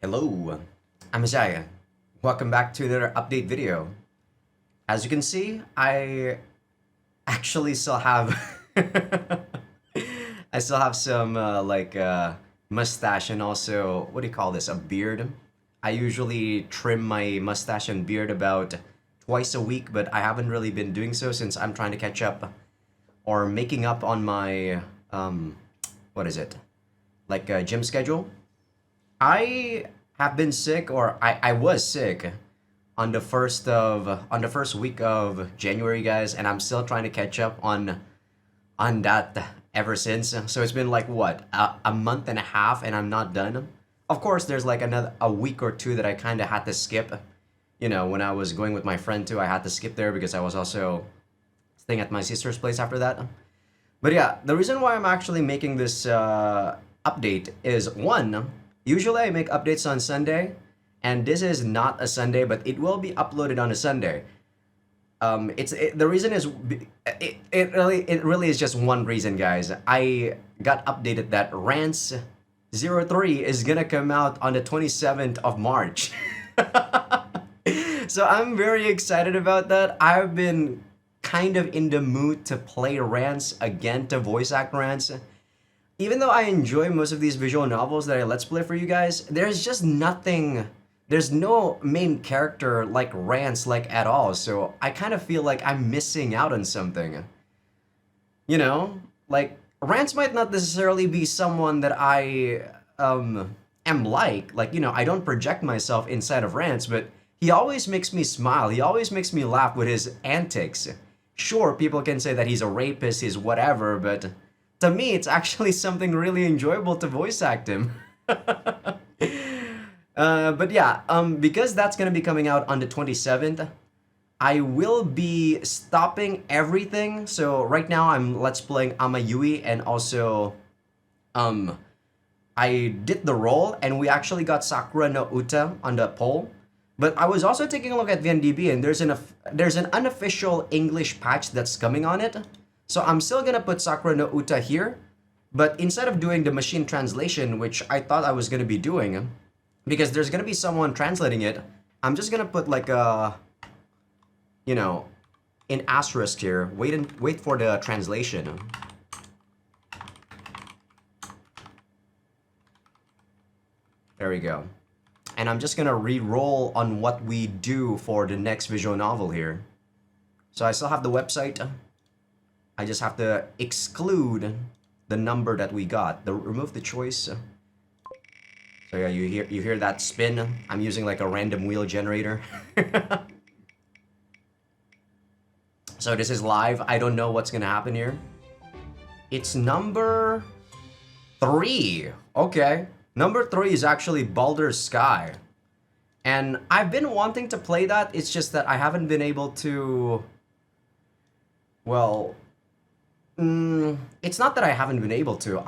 Hello, I'm Azaikyousuke. Welcome back to another update video. As you can see, I actually still have I still have some mustache and also what do you call this? A beard. I usually trim my mustache and beard about twice a week, but I haven't really been doing so since I'm trying to catch up or making up on my what is it? Gym schedule. I have been sick, or I was sick on the first week of January, guys, and I'm still trying to catch up on that ever since. So it's been like what a month and a half, and I'm not done. Of course, there's like another a week or two that I kind of had to skip. You know, when I was going with my friend too, I had to skip there because I was also staying at my sister's place after that. But yeah, the reason why I'm actually making this update is one, usually I make updates on Sunday, and this is not a Sunday, but it will be uploaded on a Sunday. The reason is it really is just one reason, guys. I got updated that Rance 03 is gonna come out on the 27th of March. So I'm very excited about that. I've been kind of in the mood to play Rance again, to voice act Rance. Even though I enjoy most of these visual novels that I let's play for you guys, there's just nothing. There's no main character like Rance like at all. So I kind of feel like I'm missing out on something. You know, like Rance might not necessarily be someone that I am like I don't project myself inside of Rance, but he always makes me smile. He always makes me laugh with his antics. Sure, people can say that he's a rapist, he's whatever, but to me, it's actually something really enjoyable to voice act him. But yeah, because that's gonna be coming out on the 27th, I will be stopping everything. So right now I'm let's playing Amayui, and also I did the roll and we actually got Sakura no Uta on the poll. But I was also taking a look at VNDB, and there's an unofficial English patch that's coming on it. So I'm still gonna put Sakura no Uta here, but instead of doing the machine translation, which I thought I was gonna be doing, because there's gonna be someone translating it, I'm just gonna put like a, in asterisk here. Wait for the translation. There we go. And I'm just gonna re-roll on what we do for the next visual novel here. So I still have the website. I just have to exclude the number that we got. Remove the choice. So yeah, you hear that spin? I'm using like a random wheel generator. So this is live. I don't know what's gonna happen here. It's number 3. Okay. Number 3 is actually Baldr's Sky. And I've been wanting to play that. It's just that I haven't been able to... Well... it's not that I haven't been able to.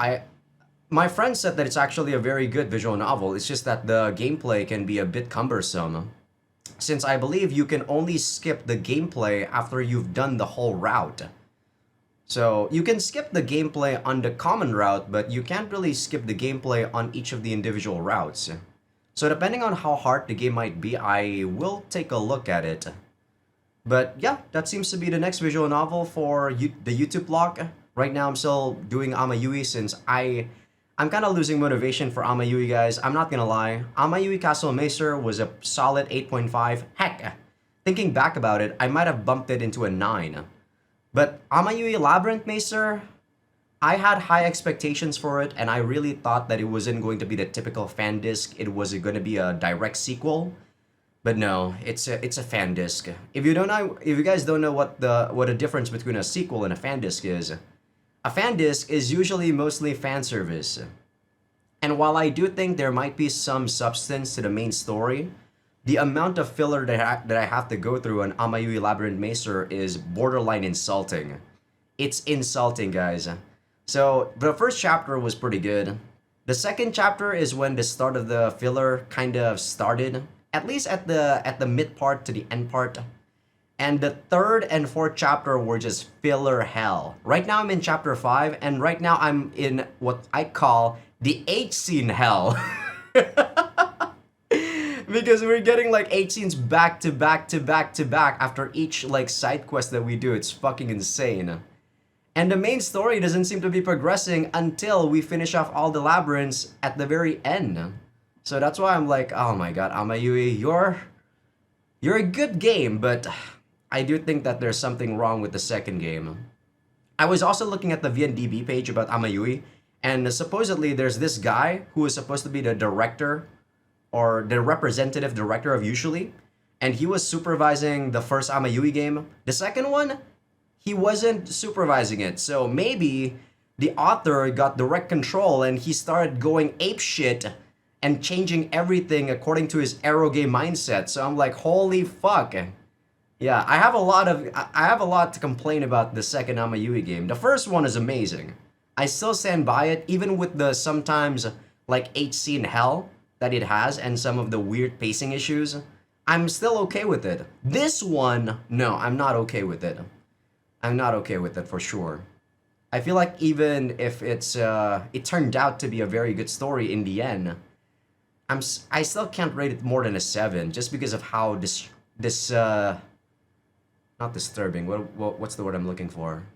My friend said that it's actually a very good visual novel. It's just that the gameplay can be a bit cumbersome, since I believe you can only skip the gameplay after you've done the whole route. So you can skip the gameplay on the common route, but you can't really skip the gameplay on each of the individual routes. So depending on how hard the game might be, I will take a look at it. But yeah, that seems to be the next visual novel for the YouTube block. Right now I'm still doing Amayui, since I'm kind of losing motivation for Amayui, guys. I'm not gonna lie. Amayui Castle Macer was a solid 8.5. Heck, thinking back about it, I might have bumped it into a 9. But Amayui Labyrinth Macer, I had high expectations for it, and I really thought that it wasn't going to be the typical fan disc. It was going to be a direct sequel. But no, it's a fan disc. If you guys don't know what a difference between a sequel and a fan disc is, a fan disc is usually mostly fan service. And while I do think there might be some substance to the main story, the amount of filler that I have to go through on Amayui Labyrinth Macer is borderline insulting. It's insulting, guys. So the first chapter was pretty good. The second chapter is when the start of the filler kind of started, at least at the mid part to the end part. And the third and fourth chapter were just filler hell. Right now I'm in chapter 5, and right now I'm in what I call the H scene hell. Because we're getting like 8 scenes back to back to back to back after each like side quest that we do. It's fucking insane. And the main story doesn't seem to be progressing until we finish off all the labyrinths at the very end. So that's why I'm like, oh my god, Amayui, you're a good game, but I do think that there's something wrong with the second game. I was also looking at the VNDB page about Amayui, and supposedly there's this guy who is supposed to be the director or the representative director of Usually, and he was supervising the first Amayui game. The second one, he wasn't supervising it, so maybe the author got direct control and he started going apeshit and changing everything according to his eroge mindset. So I'm like, holy fuck. Yeah, I have a lot to complain about the second Amayui game. The first one is amazing. I still stand by it, even with the sometimes like 8 scene hell that it has and some of the weird pacing issues. I'm still okay with it. This one, no, I'm not okay with it. I'm not okay with it for sure. I feel like even if it turned out to be a very good story in the end, I still can't rate it more than a 7 just because of how this not disturbing. What's the word I'm looking for?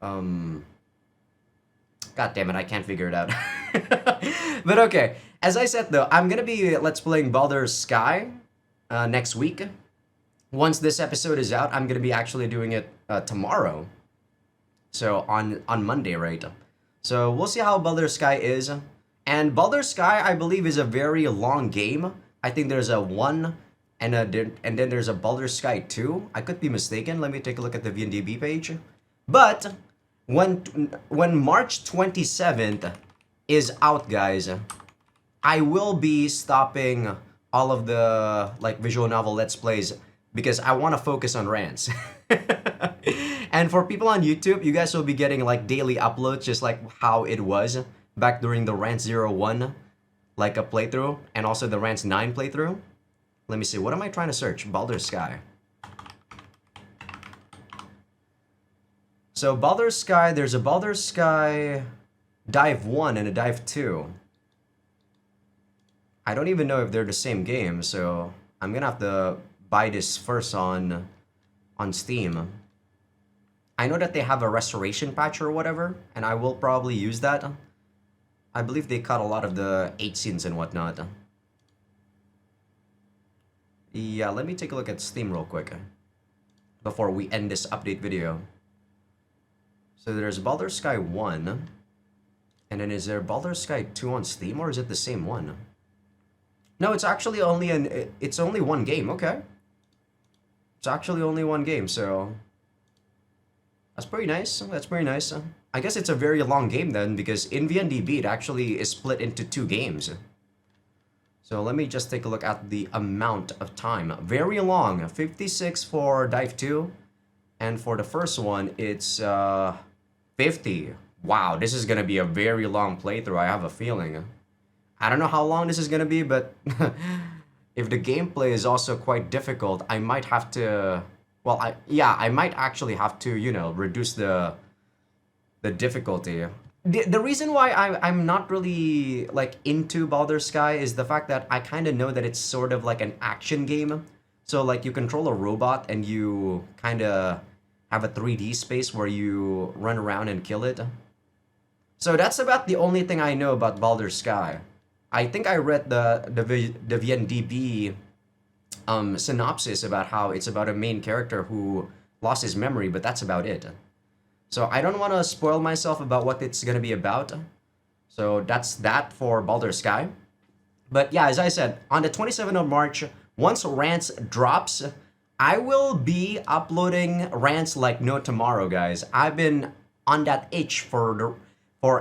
God damn it, I can't figure it out. But okay, as I said though, I'm gonna be let's playing Baldur's Sky next week. Once this episode is out, I'm gonna be actually doing it tomorrow. So on Monday, right? So we'll see how Baldur's Sky is. And Baldur's Sky, I believe, is a very long game. I think there's a 1 and then there's a Baldur's Sky 2. I could be mistaken. Let me take a look at the VNDB page. But when March 27th is out, guys, I will be stopping all of the like visual novel Let's Plays because I want to focus on Rance. And for people on YouTube, you guys will be getting like daily uploads just like how it was back during the Rance 01 like a playthrough and also the Rance 9 playthrough. Let me see, what am I trying to search? Baldur's Sky. So Baldur's Sky, there's a Baldur's Sky Dive 1 and a Dive 2. I don't even know if they're the same game, so I'm gonna have to buy this first on Steam. I know that they have a restoration patch or whatever, and I will probably use that. I believe they cut a lot of the 8 scenes and whatnot. Yeah, let me take a look at Steam real quick before we end this update video. So there's Baldur's Sky 1, and then is there Baldur's Sky 2 on Steam, or is it the same one? No, it's actually only it's only one game, okay. It's actually only one game, so that's pretty nice. That's pretty nice. I guess it's a very long game then, because in VNDB it actually is split into 2 games. So let me just take a look at the amount of time. Very long, 56 for Dive 2, and for the first one it's 50. Wow, this is gonna be a very long playthrough, I have a feeling. I don't know how long this is gonna be, but if the gameplay is also quite difficult, I might have to, well, I might actually have to, you know, reduce the difficulty. The reason why I'm not really like into Baldur's Sky is the fact that I kind of know that it's sort of like an action game. So like you control a robot and you kind of have a 3D space where you run around and kill it. So that's about the only thing I know about Baldur's Sky. I think I read the VNDB synopsis about how it's about a main character who lost his memory, but that's about it. So I don't want to spoil myself about what it's going to be about. So that's that for Baldur's Sky. But yeah, as I said, on the 27th of March, once Rance drops, I will be uploading Rance like no tomorrow, guys. I've been on that itch for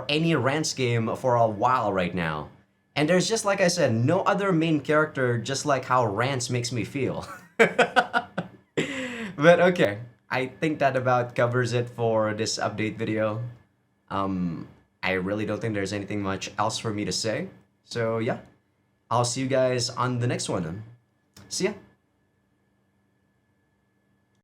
any Rance game for a while right now. And there's just, like I said, no other main character just like how Rance makes me feel. But okay, I think that about covers it for this update video. I really don't think there's anything much else for me to say. So yeah, I'll see you guys on the next one. See ya.